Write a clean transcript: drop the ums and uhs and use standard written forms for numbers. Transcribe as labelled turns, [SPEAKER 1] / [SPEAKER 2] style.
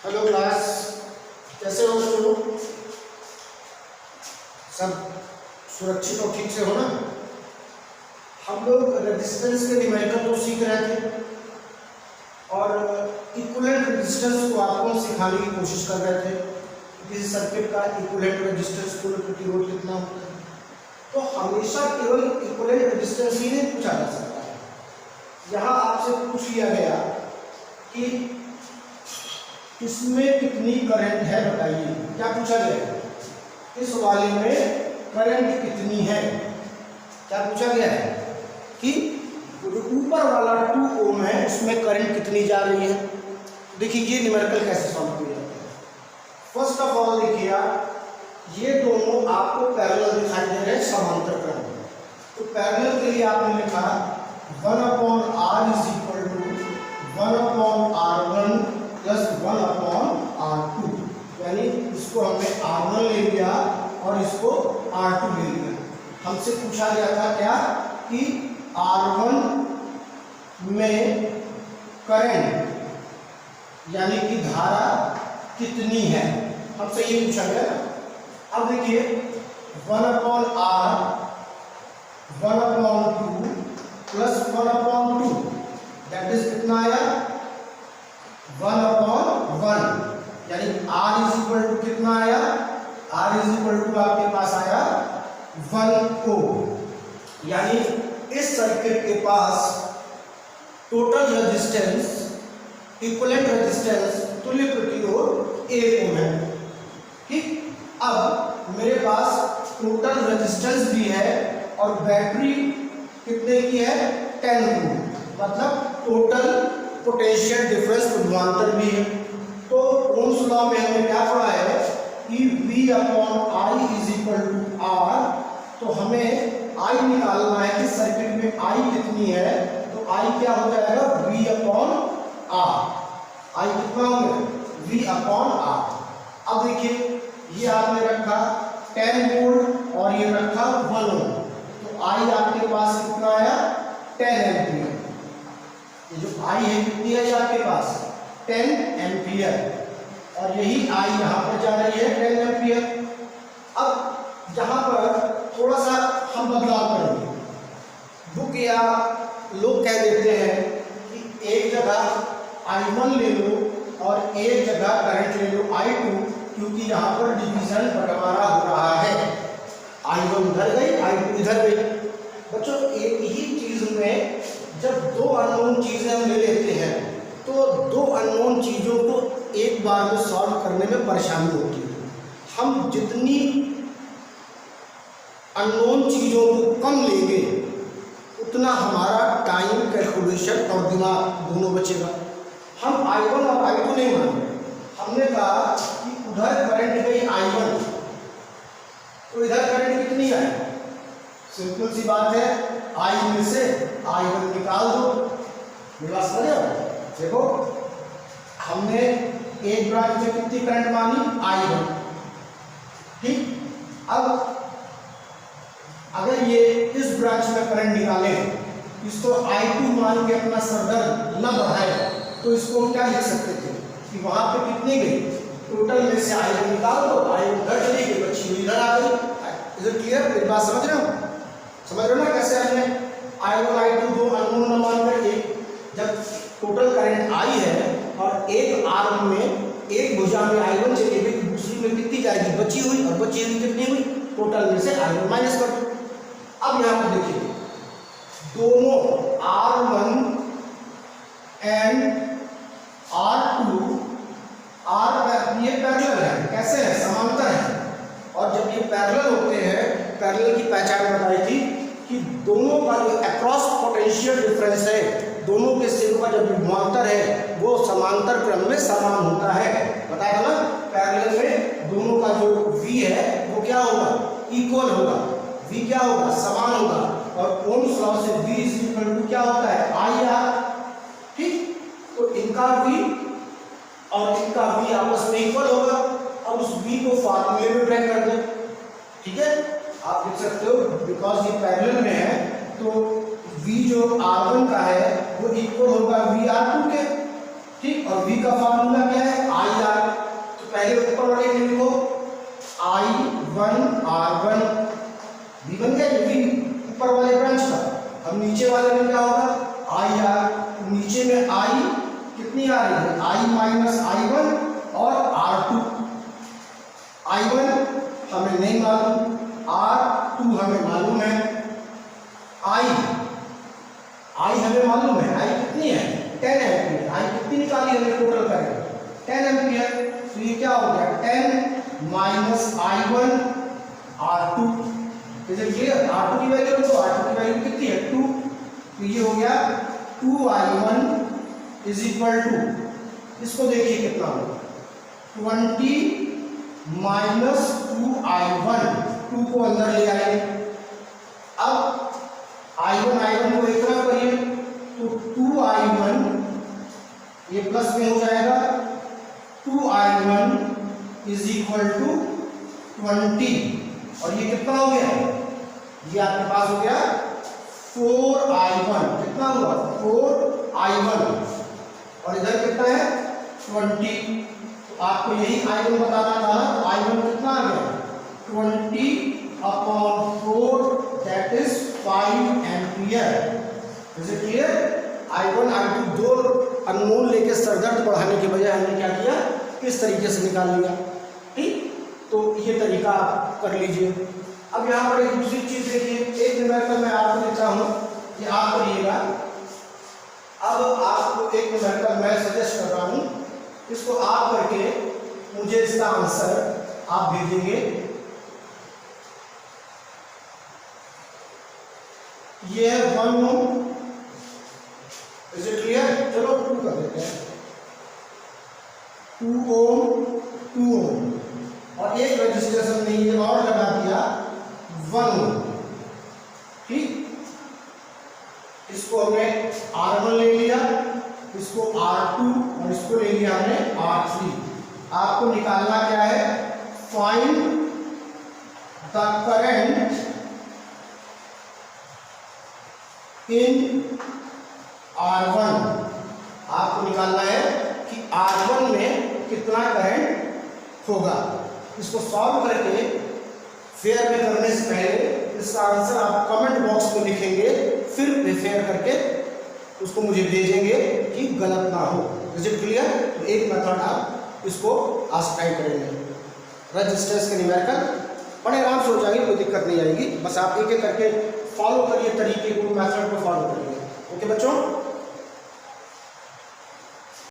[SPEAKER 1] Hello class, कैसे हो student? सब सुरक्षित और ठीक से हो ना? हम लोग रेजिस्टेंस के न्यूमेरिकल को सीख रहे थे और इक्विवेलेंट रेजिस्टेंस को आपको सिखाने की कोशिश कर रहे थे। किसी सर्किट का इक्विवेलेंट रेजिस्टेंस कुल प्रतिरोध कितना होता है, तो हमेशा केवल इक्विवेलेंट रेजिस्टेंस ही नहीं पूछा जा सकता है। यहाँ आपसे पूछ लिया गया कि इसमें कितनी करंट है, बताइए। क्या पूछा गया? इस वाले में करंट कितनी है? क्या पूछा गया है कि जो ऊपर वाला 2 ओम है उसमें करंट कितनी जा रही है। देखिए ये न्यूमेरिकल कैसे सॉल्व किया जाता है। फर्स्ट ऑफ ऑल देखिए ये दोनों आपको पैरेलल दिखाई दे रहे हैं, समांतर क्रम में। तो पैरेलल के लिए आपने लिखा 1/r is equal to 1/r1 plus 1/r2, यानी इसको हमने r1 ले लिया और इसको r2 ले लिया। हमसे पूछा गया था क्या कि r1 में करंट यानी कि धारा कितनी है, हमसे ये पूछा गया ना। अब देखिए 1/r 1/2 प्लस 1/2 दैट इज कितना आया 1/1, यानी r इज इक्वल टू कितना आया, r इज इक्वल टू आपके पास आया 1 ओम। यानी इस सर्किट के पास टोटल रेजिस्टेंस इक्विवेलेंट रेजिस्टेंस तुल्य प्रतिरोध 1 ओम है। ठीक, अब मेरे पास टोटल रेजिस्टेंस भी है और बैटरी कितने की है 10 ओम, मतलब टोटल पोटेंशियल डिफरेंस विभवांतर भी है। तो ओम्स लॉ में हमने क्या पढ़ा है कि V/I is equal to R। तो हमें I निकालना है कि सर्किट में I कितनी है, तो I क्या हो जाएगा V/R। I कितना हो गया V/R। अब देखिए ये आपने रखा 10 वोल्ट और ये रखा 1 ओम, तो I आपके पास कितना आया 10 एम्पीयर। ये जो I है कितनी है आपके पास 10 एम्पीयर, और यही I यहाँ पर जा रही है 10 एम्पीयर। अब यहाँ पर थोड़ा सा हम बदलाव करेंगे। बुक या लोग कह देते हैं कि एक जगह I1 ले लो और एक जगह करंट ले लो I2, क्योंकि यहाँ पर डिवीजन बंटवारा हो रहा है। I1 उधर गई, I2 इधर गई। बच्चों एक ही चीज में जब 2 अननोन चीजें हम ले लेते हैं तो 2 अननोन चीजों को एक बार में सॉल्व करने में परेशानी होती है। हम जितनी अननोन चीजों को कम लेंगे उतना हमारा टाइम, कैलकुलेशन और दिमाग दोनों बचेगा। हम I1 और I2 नहीं मान रहे, हमने कहा कि उधर करंट गई I1, तो इधर करंट कितनी है। सिंपल सी बात है, I में से I1 निकाल दो। मेरा समझ रहे हो? देखो हमने एक ब्रांच में कितनी करंट मानी I1। ठीक, अब अगर ये इस ब्रांच में करंट निकाले, इसको I2 मान के अपना सरदर्द न बढ़ाए, तो इसको हम क्या लिख सकते थे कि वहां पे कितनी गई, टोटल में से I1 निकाल दो, I1 उधर चली गई, बची हुई इधर आ गई। Is it clear? मेरी बात समझ रहे हो? समझ रहे हो ना कैसे हमने I1 I2 दो अननोन न मानकर एक, जब टोटल करंट I है और एक आर्म में एक भुजा में I1 चली गई, दूसरी में कितनी जाएगी बची हुई, और बची हुई कितनी हुई, टोटल में से I1 माइनस कर दो। अब यहाँ पर देखिए दोनों R1 एंड R2 ये पैरेलल है। कैसे है? समांतर है। और जब ये पैरेलल होते हैं, पैरेलल की पहचान बताई थी कि दोनों का जो अक्रॉस पोटेंशियल डिफरेंस है, दोनों के सिरों का जो विभवांतर है वो समांतर क्रम में समान होता है। बताया ना, पैरेलल में दोनों का जो V है वो क्या होगा, इक्वल होगा। V क्या होगा, समान होगा। और ओम्स लॉ से V इज इक्वल टू क्या होता है IR। ठीक, तो इनका V और इनका V आपस में इक्वल होगा। अब उस V को फार्मूले में ब्रेक कर दो। ठीक है, आप लिख सकते हो बिकॉज ये पैरेलल में है तो V जो R1 का है वो इक्वल होगा VR2 के। ठीक, और V का फार्मूला क्या है IR पहले ऊपर वाले में लिखो I1R1 भी बन गया, ये भी ऊपर वाले ब्रांच का। अब नीचे वाले में क्या होगा IR, नीचे में I कितनी आ रही है I माइनस I1 और R2। I1 हमें नहीं मालूम, R2 हमें मालूम है, I हमें मालूम है, I कितनी है 10 एम्पियर। I कितनी निकाली हमने टोटल करके 10 एम्पियर। तो ये क्या हो गया 10 minus I1 R2। Is it clear? R2 की वैल्यू तो R2 की वैल्यू कितनी है 2। तो ये हो गया 2I1 इज इक्वल टू, इसको देखिए कितना होगा 20 माइनस 2I1, 2 को अंदर ले आए। अब I1 को एक तरफ करिए तो 2I1 ये प्लस में हो जाएगा, 2I1 इज इक्वल टू 20 और ये कितना हो गया, ये आपके पास हो गया 4I1। कितना हुआ 4I1 और इधर कितना है 20। तो आपको यही I1 बताना था, तो I1 कितना आ गया 20/4 that is 5 ampere. Is it clear? I1 I2 दो अनमोल लेके सरदर्द बढ़ाने के बजाय हमने क्या किया, किस तरीके से निकाल लिया। ठीक, तो ये तरीका आप कर लीजिए। अब यहाँ पर एक दूसरी चीज देखिए, एक न्यूमेरिकल मैं आपको देता हूँ, ये आप करिएगा। अब आपको एक न्यूमेरिकल मैं सजेस्ट कर रहा हूँ, इसको आप करके मुझे इसका आंसर आप भेजेंगे। ये है 1 ओम। Is it clear? चलो 2 कर देते हैं, 2 ओम 2 ओम और एक रजिस्टर हमने ये और लगा दिया 1 ओम। ठीक, इसको हमने R1 ले लिया, इसको R2 और इसको ले लिया हमने R3। आपको निकालना क्या है, find the current in R1। आपको निकालना है कि R1 में कितना करंट होगा। इसको सॉल्व करके फेयर में करने से पहले इसका आंसर आप कमेंट बॉक्स में लिखेंगे, फिर फेयर करके उसको मुझे भेजेंगे कि गलत ना हो। Is it clear? तो एक मेथड आप इसको आज ट्राई करेंगे। रेजिस्टेंस के न्यूमेरिकल बड़े आराम से हो जाएंगे, कोई दिक्कत नहीं आएगी। बस आप एक एक करके फॉलो करिए, तरीके को, मेथड को फॉलो करिए। ओके बच्चों।